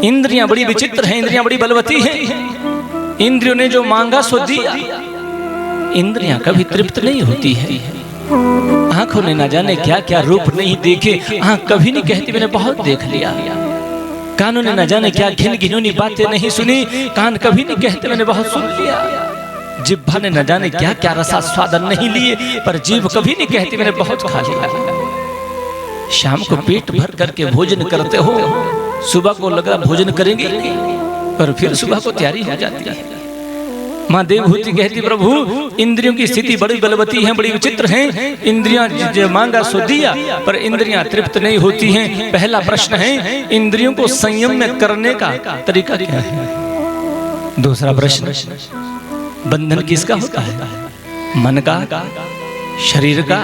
इंद्रियां बड़ी विचित्र हैं, इंद्रियां बड़ी बलवती हैं। इंद्रियों ने जो मांगा सो दिया। इंद्रियां कभी तृप्त नहीं होती है। आंखों ने ना जाने क्या क्या रूप नहीं देखे, आंख कभी नहीं कहती मैंने बहुत देख लिया। कानों ने ना जाने क्या घिन घिनौनी बातें नहीं सुनी, कान कभी नहीं कहते मैंने बहुत सुन लिया। जिह्वा ने न जाने क्या क्या रसास्वादन नहीं लिए, पर जीभ कभी नहीं कहती मैंने बहुत खा लिया। शाम को पेट भर करके भोजन करते हो, सुबह को लगा भोजन करेंगे नहीं, पर फिर सुबह को तैयारी हो जाती है। माँ देवहूति कहती प्रभु इंद्रियों की स्थिति बड़ी बलवती है, बड़ी विचित्र हैं। इंद्रियां जो मांगा सो दिया, पर इंद्रियां तृप्त नहीं होती हैं। पहला प्रश्न है इंद्रियों को संयम में करने का तरीका क्या है। दूसरा प्रश्न बंधन किसका होता है, मन का, शरीर का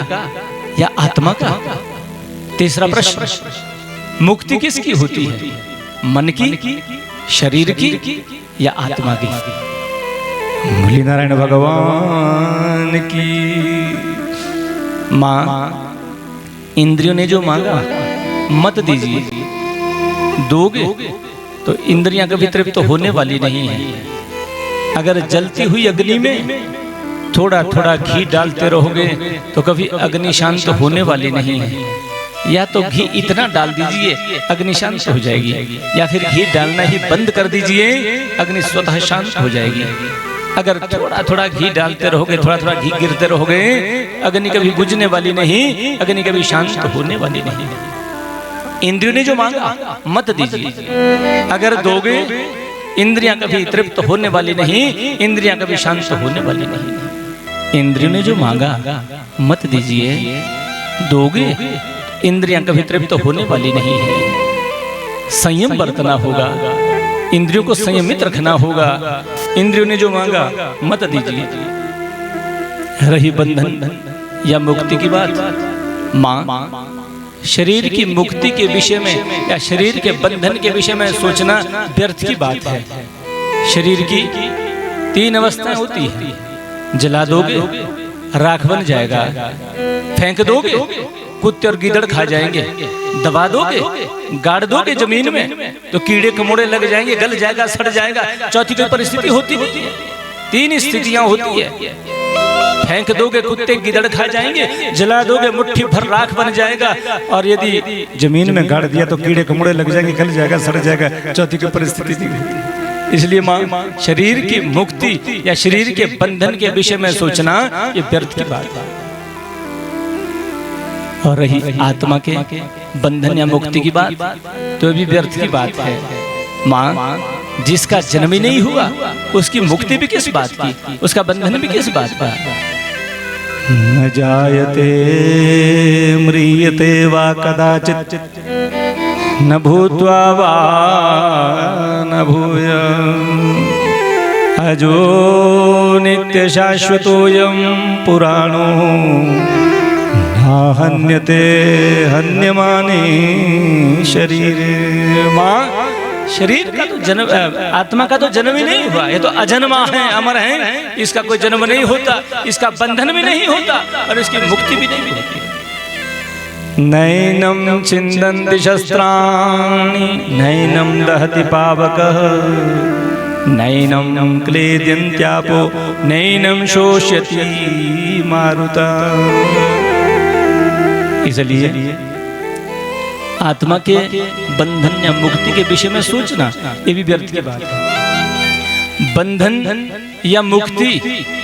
या आत्मा का। तीसरा प्रश्न मुक्ति किसकी होती है, मन की, शरीर की या आत्मा की। बोली नारायण भगवान की। मां इंद्रियों ने जो मांगा मत दीजिए, दोगे तो इंद्रियां कभी तृप्त तो होने वाली नहीं है। अगर जलती हुई अग्नि में थोड़ा थोड़ा घी डालते रहोगे तो कभी अग्नि शांत होने वाली नहीं है। या तो घी इतना डाल दीजिए अग्नि शांत हो जाएगी, या फिर घी डालना ही बंद कर दीजिए अग्नि स्वतः शांत हो जाएगी। अगर थोड़ा थोड़ा घी डालते रहोगे, थोड़ा थोड़ा घी गिरते रहोगे, अग्नि कभी बुझने वाली नहीं, अग्नि कभी शांत होने वाली नहीं। इंद्रियों ने जो मांगा मत दीजिए, अगर दोगे इंद्रियां कभी तृप्त होने वाली नहीं, इंद्रियां कभी शांत होने वाली नहीं। इंद्रियों ने जो मांगा मत दीजिए, दोगे इंद्रियां कभी तृप्त होने वाली नहीं है। संयम बरतना होगा, इंद्रियों को संयमित रखना होगा। इंद्रियों ने जो मांगा मत दीजिए। रही बंधन या मुक्ति की बात, मां शरीर की मुक्ति के विषय में या शरीर के बंधन के विषय में सोचना व्यर्थ की बात है। शरीर की 3 अवस्थाएं होती है, जला दोगे राख बन जाएगा, फेंक दोगे कुत्ते और गीदड़ खा जाएंगे, दबा दोगे गाड़ दोगे जमीन में तो कीड़े कमोड़े लग जाएंगे, गल जाएगा, सड़ जाएगा। चौथी कोई परिस्थिति होती है। 3 स्थितियां होती है। फेंक दोगे कुत्ते गीदड़ खा जाएंगे, जला दोगे मुट्ठी भर राख बन जाएगा, और यदि जमीन में गाड़ दिया तो कीड़े कमोड़े लग जाएंगे, गल जाएगा, सड़ जाएगा। चौथी कोई परिस्थिति नहीं होती। इसलिए मां शरीर की मुक्ति या शरीर के बंधन के विषय में सोचना ये व्यर्थ की बात है। और रही आत्मा के बंधन या मुक्ति की बात, तो भी व्यर्थ की बात है। मां जिसका जन्म ही नहीं हुआ उसकी मुक्ति भी किस बात की, उसका बंधन भी किस बात का। न जायते म्रियते वा कदाचित् न भूत्वा वा न भूयात् अजो नित्य शाश्वतोऽयं पुराणो हन्यते हन्यमाने शरीर। मां शरीर का तो जन्म, आत्मा का तो जन्म ही नहीं हुआ, ये तो अजन्मा है, अमर है, इसका कोई जन्म नहीं होता, इसका बंधन भी नहीं होता और इसकी मुक्ति भी नहीं होती। नैनम छिन्दन्ति शस्त्राणि नैनम दहति पावकः नैनम क्लेद्यन्त्यापो नैनम शोष्यति मारुतः। इसलिए आत्मा के बंधन या मुक्ति के विषय में सोचना ये भी व्यर्थ की बात है। बंधन या मुक्ति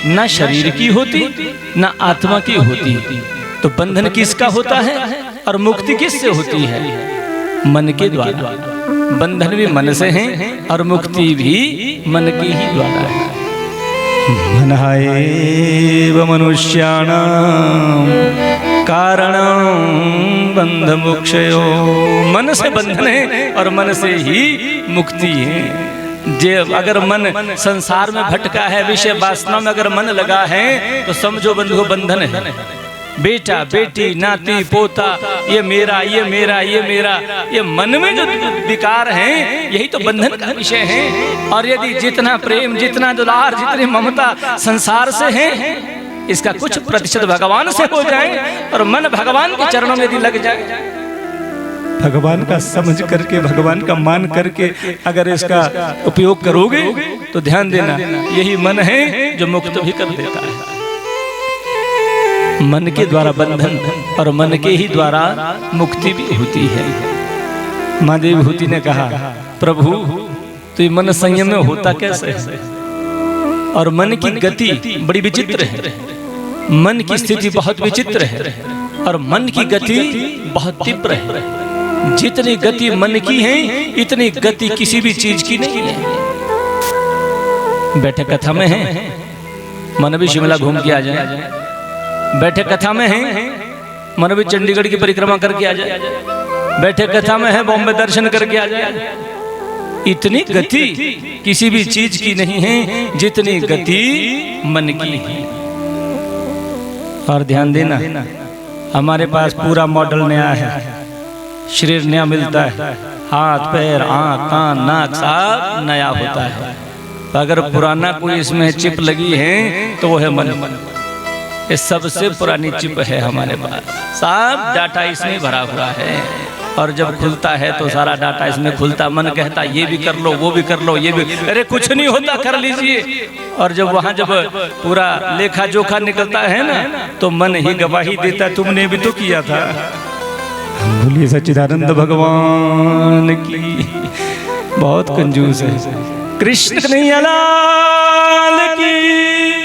न शरीर की होती न आत्मा की होती। तो बंधन किसका होता है और मुक्ति किससे होती है, मन के द्वारा। बंधन भी मन से है और मुक्ति भी मन के ही द्वारा है। मनः मनुष्याणां कारणं बंध मोक्षयो। मन से बंधन है और मन से ही मुक्ति है। जे अगर मन संसार में भटका है, विषय वासना में अगर मन लगा है तो समझो बंधु बंधन है। बेटा बेटी नाती पोता ये मेरा ये मेरा ये मेरा, ये मन में जो विकार हैं यही तो बंधन का विषय है। और यदि जितना प्रेम, जितना दुलार, जितनी ममता संसार से है, इसका कुछ प्रतिशत भगवान से हो जाए और मन भगवान के चरणों में यदि लग जाए, भगवान का समझ करके, भगवान का मान करके अगर इसका उपयोग करोगे तो ध्यान देना, यही मन है जो मुक्त भी कर देता है। मन के द्वारा बंधन और मन के ही द्वारा मुक्ति भी होती है। माँ देवहूति ने कहा, प्रभु तो ये मन संयम में होता कैसे है? और मन की गति बड़ी विचित्र है, मन की स्थिति बहुत विचित्र है, और मन की गति बहुत तीव्र है। जितनी गति मन की है इतनी गति किसी भी चीज की नहीं है। बैठे कथा में है, मन भी शिमला घूम के आ जाए। बैठे कथा में है, मन भी चंडीगढ़ की परिक्रमा करके आ जाए। बैठे कथा में है, बॉम्बे दर्शन करके आ जाए। इतनी गति किसी भी चीज की नहीं है जितनी गति मन की है। और ध्यान देना, हमारे पास पूरा मॉडल नया है, शरीर नया मिलता है, हाथ पैर आंख कान नाक सब नया होता है। तो अगर पुराना कोई इसमें चिप लगी है तो वो है मन। ये सबसे पुरानी चिप है हमारे पास, सब डाटा इसमें भरा हुआ है। और जब खुलता है तो सारा डाटा इसमें खुलता, मन कहता ये भी कर लो वो भी कर लो ये भी, अरे कुछ नहीं होता कर लीजिए। और जब वहाँ जब पूरा लेखा जोखा निकलता है ना तो मन ही गवाही देता, तुमने भी तो किया था। बोलिए सच्चिदानंद भगवान की। बहुत कंजूस है। कृष्ण कन्हैया लाल की।